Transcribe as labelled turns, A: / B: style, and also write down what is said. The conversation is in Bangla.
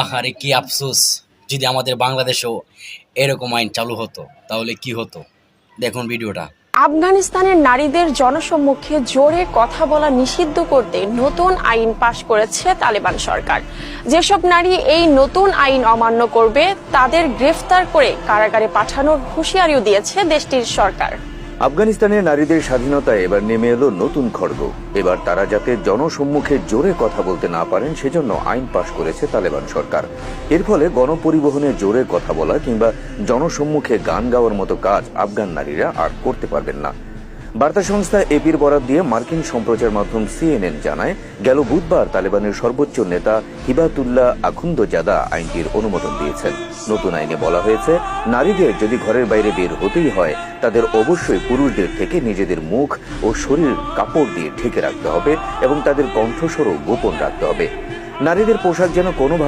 A: আহারে কি আফসোস, যদি আমাদের বাংলাদেশেও এরকম আইন চালু হতো তাহলে কি হতো। দেখুন ভিডিওটা।
B: আফগানিস্তানের নারীদের জনসম্মুখে জোরে কথা বলা নিষিদ্ধ করতে নতুন আইন পাশ করেছে তালেবান সরকার। যেসব নারী এই নতুন আইন অমান্য করবে তাদের গ্রেফতার করে কারাগারে পাঠানোর হুঁশিয়ারিও দিয়েছে দেশটির সরকার।
C: আফগানিস্তানের নারীদের স্বাধীনতায় এবার নেমে এলো নতুন খড়গ। এবার তারা যাতে জনসম্মুখে জোরে কথা বলতে না পারেন সেজন্য আইন পাশ করেছে তালেবান সরকার। এর ফলে গণপরিবহনে জোরে কথা বলা কিংবা জনসম্মুখে গান গাওয়ার মতো কাজ আফগান নারীরা আর করতে পারবেন না। বার্তা সংস্থা এপির বরাত দিয়ে মার্কিন সম্প্রচার মাধ্যম সিএনএন জানায়, গেল বুধবার তালেবানের সর্বোচ্চ নেতা হিবাতুল্লাহ আখুন্দজাদা আইনটির অনুমোদন দিয়েছেন। নতুন আইনে বলা হয়েছে, নারীদের যদি ঘরের বাইরে বের হতেই হয় তাদের অবশ্যই পুরুষদের থেকে নিজেদের মুখ ও শরীর কাপড় দিয়ে ঢেকে রাখতে হবে এবং তাদের কণ্ঠস্বরও গোপন রাখতে হবে। নারীদের পোশাক যেন কোনোভাবে